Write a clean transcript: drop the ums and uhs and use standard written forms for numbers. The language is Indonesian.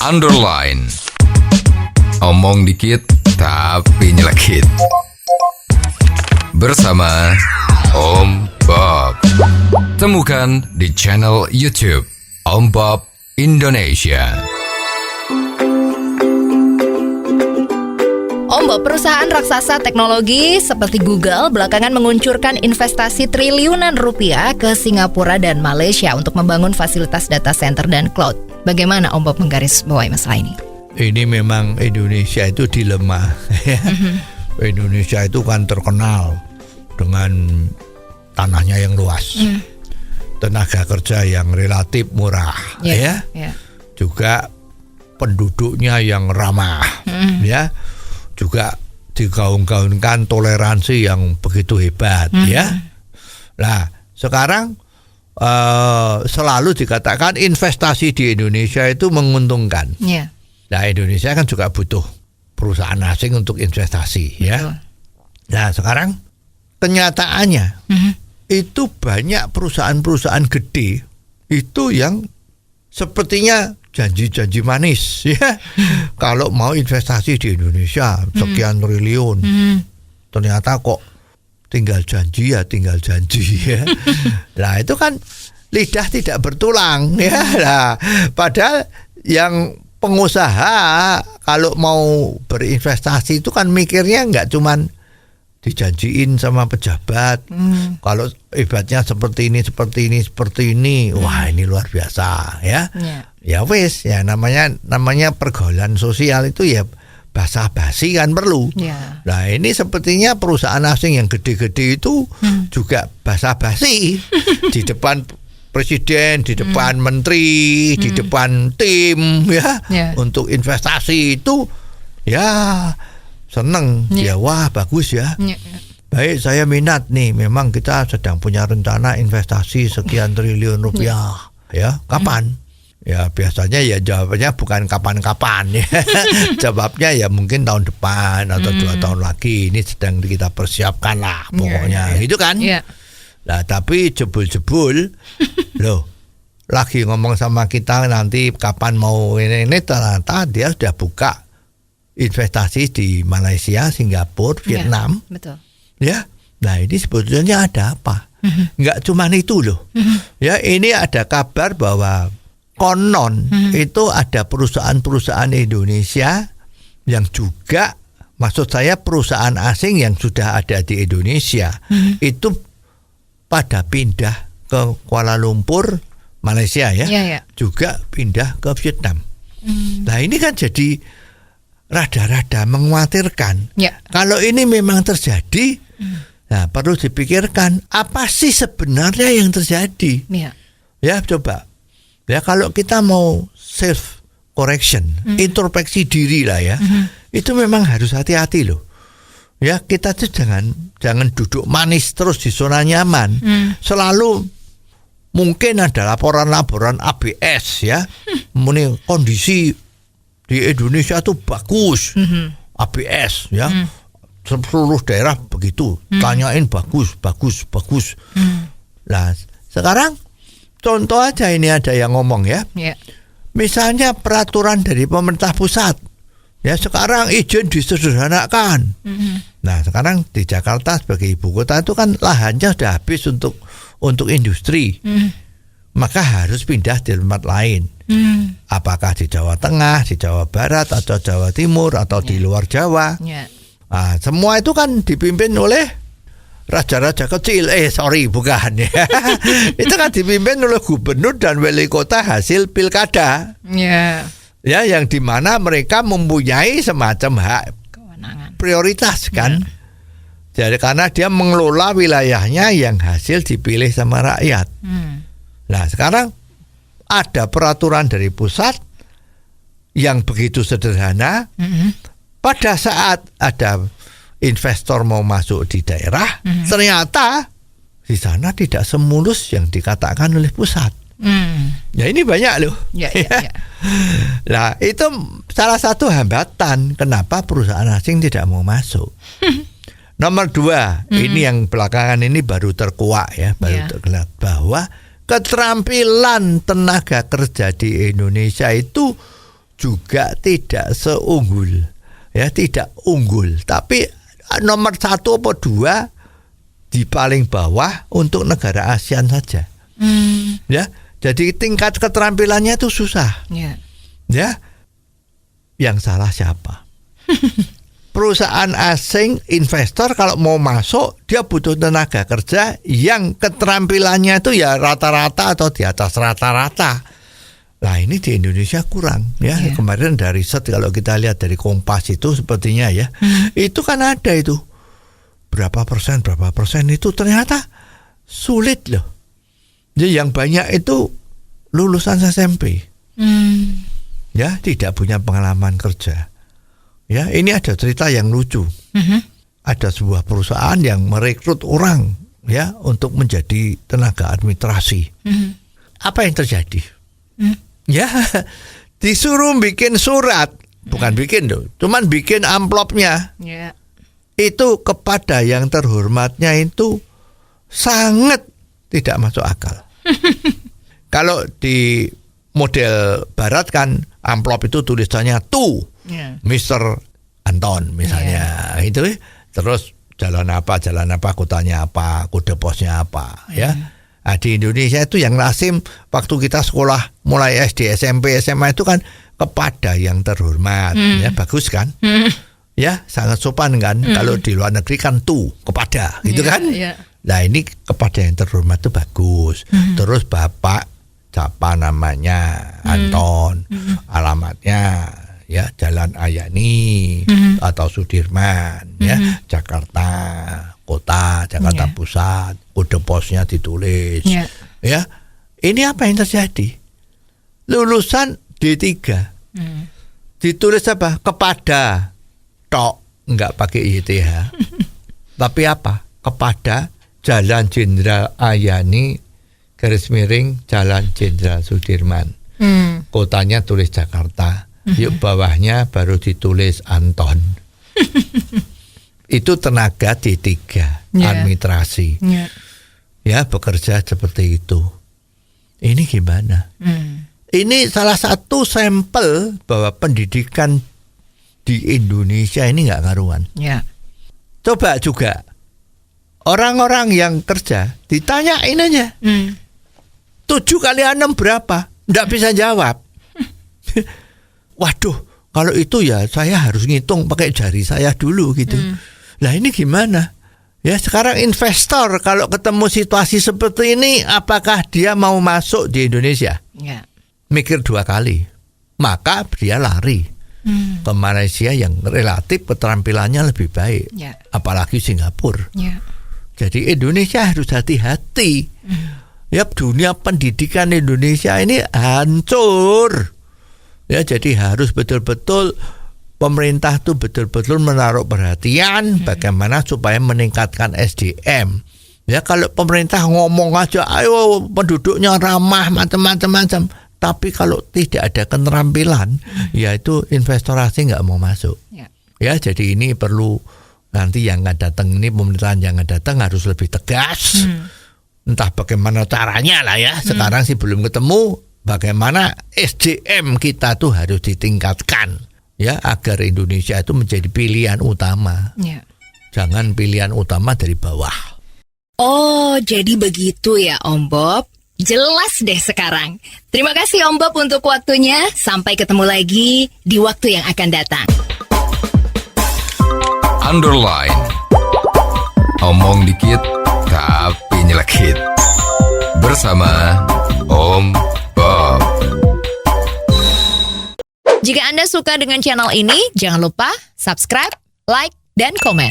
underline. Omong dikit tapi nyelekit. Bersama Om Bob. Temukan di channel YouTube Om Bob Indonesia. Om Bob, perusahaan raksasa teknologi seperti Google belakangan menguncurkan investasi triliunan rupiah ke Singapura dan Malaysia untuk membangun fasilitas data center dan cloud. Bagaimana Om Bob menggarisbawahi masalah ini? Ini memang Indonesia itu dilema. Indonesia itu kan terkenal dengan tanahnya yang luas, tenaga kerja yang relatif murah, juga penduduknya yang ramah, juga digaung-gaungkan toleransi yang begitu hebat, Nah, sekarang selalu dikatakan investasi di Indonesia itu menguntungkan. Nah, Indonesia kan juga butuh perusahaan asing untuk investasi, Nah, sekarang kenyataannya itu banyak perusahaan-perusahaan gede itu yang sepertinya janji-janji manis, Kalau mau investasi di Indonesia sekian triliun, ternyata kok tinggal janji. Nah, itu kan lidah tidak bertulang, Nah, padahal yang pengusaha kalau mau berinvestasi itu kan mikirnya nggak cuman dijanjiin sama pejabat. Kalau hebatnya seperti ini, wah ini luar biasa, Ya wes, ya namanya pergaulan sosial itu ya basa-basi kan perlu. Nah, ini sepertinya perusahaan asing yang gede-gede itu juga basa-basi di depan presiden, di depan menteri, di depan tim, untuk investasi itu seneng, wah bagus ya. Baik, saya minat nih. Memang kita sedang punya rencana investasi sekian triliun rupiah, Kapan? Ya biasanya ya jawabannya bukan kapan-kapan, Jawabnya ya mungkin tahun depan atau 2 tahun lagi. Ini sedang kita persiapkan lah, pokoknya, gitu kan? Nah, tapi jebul-jebul loh, lagi ngomong sama kita nanti kapan mau ini ternyata dia sudah buka investasi di Malaysia, Singapura, Vietnam. Betul. Nah ini sebetulnya ada apa? Nggak cuma itu loh. Ini ada kabar bahwa konon itu ada perusahaan-perusahaan Indonesia yang juga, maksud saya perusahaan asing yang sudah ada di Indonesia, itu pada pindah ke Kuala Lumpur, Malaysia, juga pindah ke Vietnam. Nah ini kan jadi rada-rada mengkhawatirkan. Kalau ini memang terjadi, nah perlu dipikirkan apa sih sebenarnya yang terjadi. Coba, kalau kita mau self correction, introspeksi diri lah, itu memang harus hati-hati loh. Kita tuh jangan duduk manis terus di zona nyaman. Selalu mungkin ada laporan-laporan ABS, Muni kondisi di Indonesia tuh bagus, ABS, seluruh daerah begitu, tanyain bagus. Nah, sekarang contoh aja, ini ada yang ngomong, misalnya peraturan dari pemerintah pusat, sekarang izin disederhanakan. Nah, sekarang di Jakarta sebagai ibu kota itu kan lahannya sudah habis untuk industri, maka harus pindah di tempat lain. Apakah di Jawa Tengah, di Jawa Barat, atau Jawa Timur, atau di luar Jawa. Nah, semua itu kan dipimpin oleh raja-raja kecil. Bukan. Itu kan dipimpin oleh gubernur dan wali kota hasil pilkada. Yang dimana mereka mempunyai semacam hak kewenangan, prioritas kan. Jadi karena dia mengelola wilayahnya yang hasil dipilih sama rakyat. Nah, sekarang ada peraturan dari pusat yang begitu sederhana. Pada saat ada investor mau masuk di daerah, ternyata di sana tidak semulus yang dikatakan oleh pusat. Ini banyak loh. Nah, itu salah satu hambatan kenapa perusahaan asing tidak mau masuk. Nomor 2, ini yang belakangan ini baru terkuak terkuak bahwa keterampilan tenaga kerja di Indonesia itu juga tidak seunggul, ya tidak unggul, tapi nomor 1 atau 2 di paling bawah untuk negara ASEAN saja. Ya, jadi tingkat keterampilannya itu susah. Ya, yang salah siapa? Perusahaan asing, investor kalau mau masuk, dia butuh tenaga kerja yang keterampilannya itu ya rata-rata atau di atas rata-rata. Nah, ini di Indonesia kurang ya. Kemarin dari riset kalau kita lihat dari Kompas itu sepertinya ya, itu kan ada itu berapa persen itu ternyata sulit loh. Jadi yang banyak itu lulusan SMP, ya tidak punya pengalaman kerja. Ya, ini ada cerita yang lucu. Ada sebuah perusahaan yang merekrut orang ya untuk menjadi tenaga administrasi. Apa yang terjadi? Ya, disuruh bikin surat, bukan bikin loh, cuman bikin amplopnya. Itu kepada yang terhormatnya itu sangat tidak masuk akal. Kalau di model barat kan amplop itu tulisannya to Mr. Anton misalnya, itu terus jalan apa, kotanya apa, kode posnya apa, ya. Nah, di Indonesia itu yang lazim waktu kita sekolah mulai SD, SMP, SMA itu kan kepada yang terhormat, ya bagus kan, ya sangat sopan kan. Kalau di luar negeri kan tuh kepada, gitu kan. Nah ini kepada yang terhormat itu bagus. Terus bapak siapa namanya, Anton, alamatnya ya Jalan Ayani atau Sudirman, ya Jakarta Kota, Jakarta Pusat, kode posnya ditulis. Ya, ini apa yang terjadi? Lulusan D3 ditulis apa? Kepada tok, nggak pakai YTH. Tapi apa? Kepada Jalan Jenderal Ayani / Jalan Jenderal Sudirman. Kotanya tulis Jakarta. Yuk bawahnya baru ditulis Anton. Itu tenaga D3 administrasi. Ya bekerja seperti itu. Ini gimana? Ini salah satu sampel bahwa pendidikan di Indonesia ini nggak karuan. Coba juga orang-orang yang kerja ditanyain aja 7 kali 6 berapa? Nggak bisa jawab. Waduh, kalau itu ya saya harus ngitung pakai jari saya dulu gitu. Lah ini gimana? Ya sekarang investor kalau ketemu situasi seperti ini, apakah dia mau masuk di Indonesia? Mikir 2 kali. Maka dia lari ke Malaysia yang relatif keterampilannya lebih baik. Apalagi Singapura. Jadi Indonesia harus hati-hati. Ya dunia pendidikan Indonesia ini hancur. Ya jadi harus betul-betul pemerintah tuh betul-betul menaruh perhatian bagaimana supaya meningkatkan SDM. Ya kalau pemerintah ngomong aja, ayo penduduknya ramah macam-macam, tapi kalau tidak ada keterampilan, ya itu investor asing nggak mau masuk. Ya jadi ini perlu nanti yang akan datang ini, pemerintahan yang akan datang harus lebih tegas. Entah bagaimana caranya lah ya. Sekarang sih belum ketemu. Bagaimana SDM kita tuh harus ditingkatkan ya agar Indonesia itu menjadi pilihan utama. Jangan pilihan utama dari bawah. Oh, jadi begitu ya Om Bob. Jelas deh sekarang. Terima kasih Om Bob untuk waktunya. Sampai ketemu lagi di waktu yang akan datang. Underline. Omong dikit tapi nyelekit. Bersama Om Bob. Jika Anda suka dengan channel ini, jangan lupa subscribe, like, dan komen.